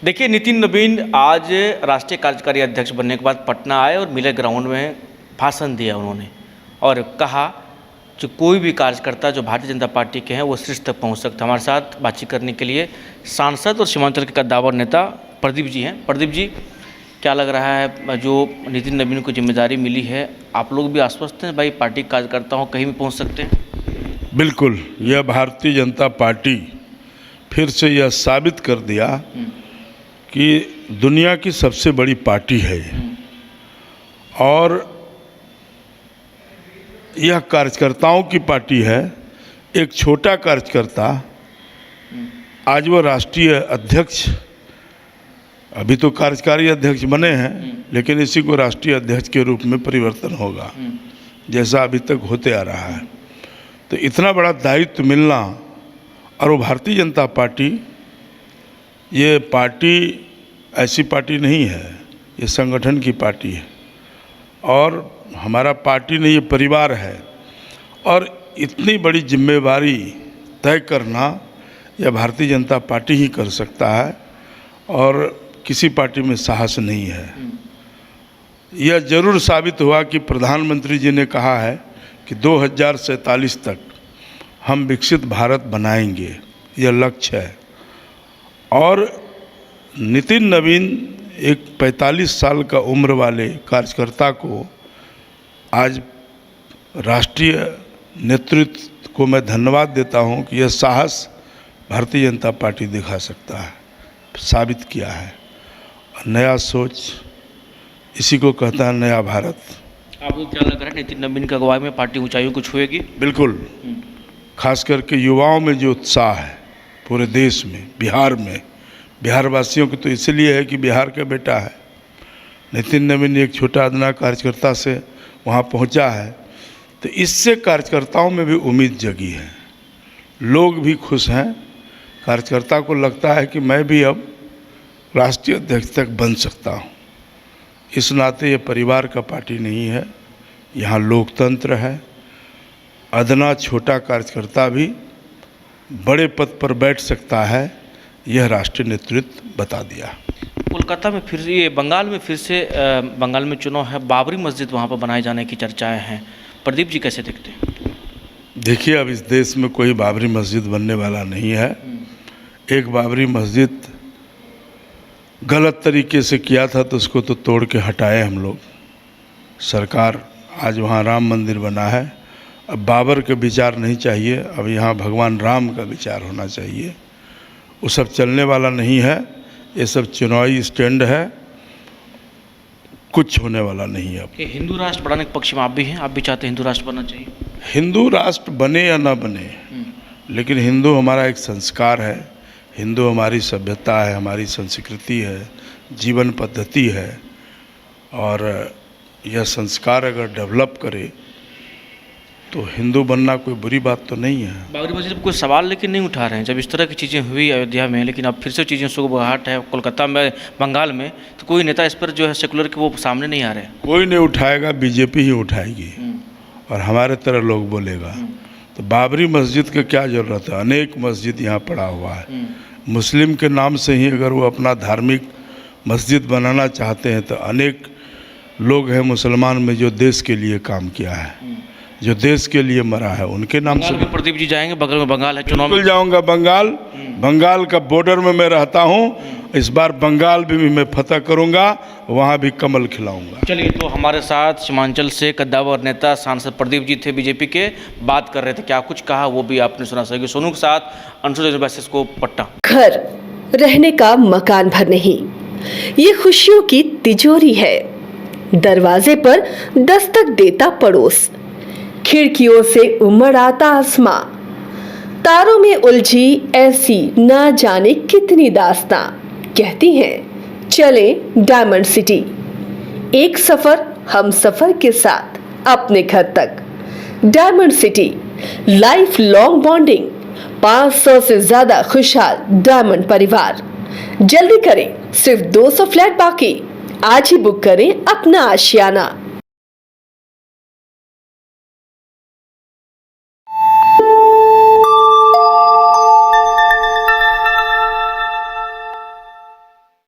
देखिए, नितिन नवीन आज राष्ट्रीय कार्यकारी अध्यक्ष बनने के बाद पटना आए और मिले ग्राउंड में भाषण दिया उन्होंने और कहा कि कोई भी कार्यकर्ता जो भारतीय जनता पार्टी के हैं वो शीर्ष तक पहुंच सकता है। हमारे साथ बातचीत करने के लिए सांसद और सीमांचल के कद्दावर नेता प्रदीप जी हैं। प्रदीप जी, क्या लग रहा है जो नितिन नवीन को जिम्मेदारी मिली है, आप लोग भी आश्वस्त हैं भाई पार्टी के कार्यकर्ता हो कहीं भी पहुँच सकते हैं? बिल्कुल, यह भारतीय जनता पार्टी फिर से यह साबित कर दिया कि दुनिया की सबसे बड़ी पार्टी है और यह कार्यकर्ताओं की पार्टी है। एक छोटा कार्यकर्ता आज वो राष्ट्रीय अध्यक्ष, अभी तो कार्यकारी अध्यक्ष बने हैं, लेकिन इसी को राष्ट्रीय अध्यक्ष के रूप में परिवर्तन होगा जैसा अभी तक होते आ रहा है। तो इतना बड़ा दायित्व मिलना, और वो भारतीय जनता पार्टी, ये पार्टी ऐसी पार्टी नहीं है, ये संगठन की पार्टी है और हमारा पार्टी नहीं, ये परिवार है। और इतनी बड़ी जिम्मेवारी तय करना यह भारतीय जनता पार्टी ही कर सकता है और किसी पार्टी में साहस नहीं है। यह जरूर साबित हुआ कि प्रधानमंत्री जी ने कहा है कि 2047 तक हम विकसित भारत बनाएंगे, यह लक्ष्य है। और नितिन नवीन एक 45 साल का उम्र वाले कार्यकर्ता को आज राष्ट्रीय नेतृत्व को मैं धन्यवाद देता हूं कि यह साहस भारतीय जनता पार्टी दिखा सकता है, साबित किया है। नया सोच, इसी को कहता है नया भारत। आपको क्या लग रहा है नितिन नवीन की अगुवाई में पार्टी ऊंचाइयों को छुएगी? बिल्कुल, खास करके युवाओं में जो उत्साह है पूरे देश में, बिहार में, बिहार वासियों की तो इसलिए है कि बिहार का बेटा है। नितिन नवीन एक छोटा अदना कार्यकर्ता से वहाँ पहुँचा है, तो इससे कार्यकर्ताओं में भी उम्मीद जगी है, लोग भी खुश हैं। कार्यकर्ता को लगता है कि मैं भी अब राष्ट्रीय अध्यक्ष तक बन सकता हूँ। इस नाते ये परिवार का पार्टी नहीं है, यहाँ लोकतंत्र है। अदना छोटा कार्यकर्ता भी बड़े पद पर बैठ सकता है, यह राष्ट्रीय नेतृत्व बता दिया। कोलकाता में फिर ये बंगाल में फिर से बंगाल में चुनाव है, बाबरी मस्जिद वहाँ पर बनाए जाने की चर्चाएं हैं। प्रदीप जी कैसे देखते हैं? देखिए, अब इस देश में कोई बाबरी मस्जिद बनने वाला नहीं है। एक बाबरी मस्जिद गलत तरीके से किया था तो उसको तो तोड़ के हटाए हम लोग। सरकार आज वहाँ राम मंदिर बना है। अब बाबर का विचार नहीं चाहिए, अब यहाँ भगवान राम का विचार होना चाहिए। वो सब चलने वाला नहीं है, ये सब चुनावी स्टैंड है, कुछ होने वाला नहीं है। अब हिंदू राष्ट्र बनाने के पक्ष में आप भी हैं? आप भी चाहते हैं हिंदू राष्ट्र बनना चाहिए? हिंदू राष्ट्र बने या ना बने, लेकिन हिंदू हमारा एक संस्कार है, हिंदू हमारी सभ्यता है, हमारी संस्कृति है, जीवन पद्धति है। और यह संस्कार अगर डेवलप करे तो हिंदू बनना कोई बुरी बात तो नहीं है। बाबरी मस्जिद पर कोई सवाल लेकिन नहीं उठा रहे हैं जब इस तरह की चीज़ें हुई अयोध्या में, लेकिन अब फिर से चीज़ें सुगबुगाहट है कोलकाता में, बंगाल में, तो कोई नेता इस पर जो है सेकुलर के वो सामने नहीं आ रहे हैं। कोई नहीं उठाएगा, बीजेपी ही उठाएगी और हमारे तरह लोग बोलेगा। तो बाबरी मस्जिद का क्या ज़रूरत है? अनेक मस्जिद यहाँ पड़ा हुआ है। मुस्लिम के नाम से ही अगर वो अपना धार्मिक मस्जिद बनाना चाहते हैं तो अनेक लोग हैं मुसलमान में जो देश के लिए काम किया है, जो देश के लिए मरा है, उनके नाम से। प्रदीप जी जाएंगे, बगल में बंगाल है, चुनाव में जाऊंगा। बंगाल का बॉर्डर में मैं रहता हूं। इस बार बंगाल भी मैं फतह करूंगा, वहां भी कमल खिलाऊंगा। चलिए, तो हमारे साथ सीमांचल से कद्दावर नेता सांसद प्रदीप जी थे, बीजेपी के, बात कर रहे थे। क्या कुछ कहा वो भी आपने सुना सके। सोनू के साथ अंशुल को पट्टा। घर रहने का मकान भर नहीं, ये खुशियों की तिजोरी है। दरवाजे पर दस्तक देता पड़ोस, खिड़कियों से उमड़ आता आसमां, तारों में उलझी ऐसी ना जाने कितनी दास्तां। कहती हैं चले डायमंड सिटी, एक सफर हम सफर के साथ अपने घर तक। Diamond city, life long bonding, 500 से ज्यादा खुशहाल डायमंड परिवार। जल्दी करें, सिर्फ 200 फ्लैट बाकी। आज ही बुक करें अपना आशियाना।